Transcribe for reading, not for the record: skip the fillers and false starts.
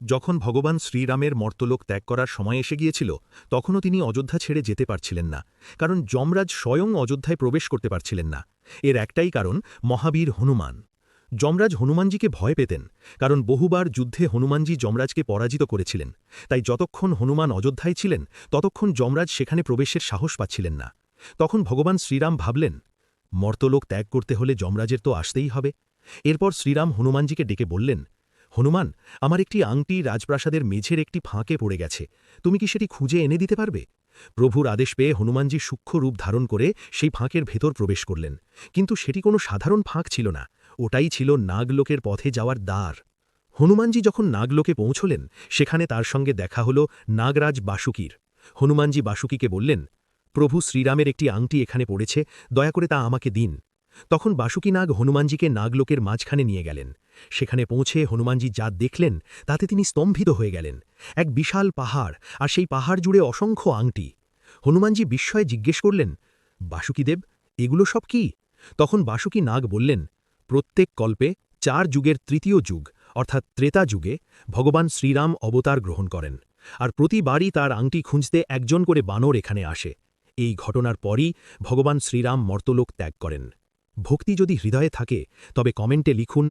যখন ভগবান শ্রীরামের মর্তলোক ত্যাগ করার সময় এসে গিয়েছিল তখনও তিনি অযোধ্যা ছেড়ে যেতে পারছিলেন না, কারণ যমরাজ স্বয়ং অযোধ্যায় প্রবেশ করতে পারছিলেন না। এর একটাই কারণ, মহাবীর হনুমান। যমরাজ হনুমানজিকে ভয় পেতেন, কারণ বহুবার যুদ্ধে হনুমানজি যমরাজকে পরাজিত করেছিলেন। তাই যতক্ষণ হনুমান অযোধ্যায় ছিলেন ততক্ষণ যমরাজ সেখানে প্রবেশের সাহস পাচ্ছিলেন না। তখন ভগবান শ্রীরাম ভাবলেন, মর্তলোক ত্যাগ করতে হলে যমরাজের তো আসতেই হবে। এরপর শ্রীরাম হনুমানজিকে ডেকে বললেন, হনুমান, আমার একটি আংটি রাজপ্রাসাদের মেঝের একটি ফাঁকে পড়ে গেছে, তুমি কি সেটি খুঁজে এনে দিতে পারবে? প্রভুর আদেশ পেয়ে হনুমানজি সূক্ষ্ম রূপ ধারণ করে সেই ফাঁকের ভেতর প্রবেশ করলেন, কিন্তু সেটি কোনো সাধারণ ফাঁক ছিল না, ওটাই ছিল নাগলোকের পথে যাওয়ার দ্বার। হনুমানজি যখন নাগলোকে পৌঁছলেন সেখানে তার সঙ্গে দেখা হল নাগরাজ বাসুকীর। হনুমানজি বাসুকীকে বললেন, প্রভু শ্রীরামের একটি আংটি এখানে পড়েছে, দয়া করে তা আমাকে দিন। তখন বাসুকী নাগ হনুমানজিকে নাগলোকের মাঝখানে নিয়ে গেলেন। সেখানে পৌঁছে হনুমানজি যা দেখলেন তাতে তিনি স্তম্ভিত হয়ে গেলেন। এক বিশাল পাহাড়, আর সেই পাহাড় জুড়ে অসংখ্য আংটি। হনুমানজি বিস্ময়ে জিজ্ঞেস করলেন, বাসুকীদেব, এগুলো সব কি? তখন বাসুকী নাগ বললেন, প্রত্যেক কল্পে 4 যুগের তৃতীয় যুগ অর্থাৎ ত্রেতা যুগে ভগবান শ্রীরাম অবতার গ্রহণ করেন, আর প্রতিবারই তার আংটি খুঁজতে একজন করে বানর এখানে আসে। এই ঘটনার পরই ভগবান শ্রীরাম মর্তলোক ত্যাগ করেন। ভক্তি যদি হৃদয়ে থাকে তবে কমেন্টে লিখুন,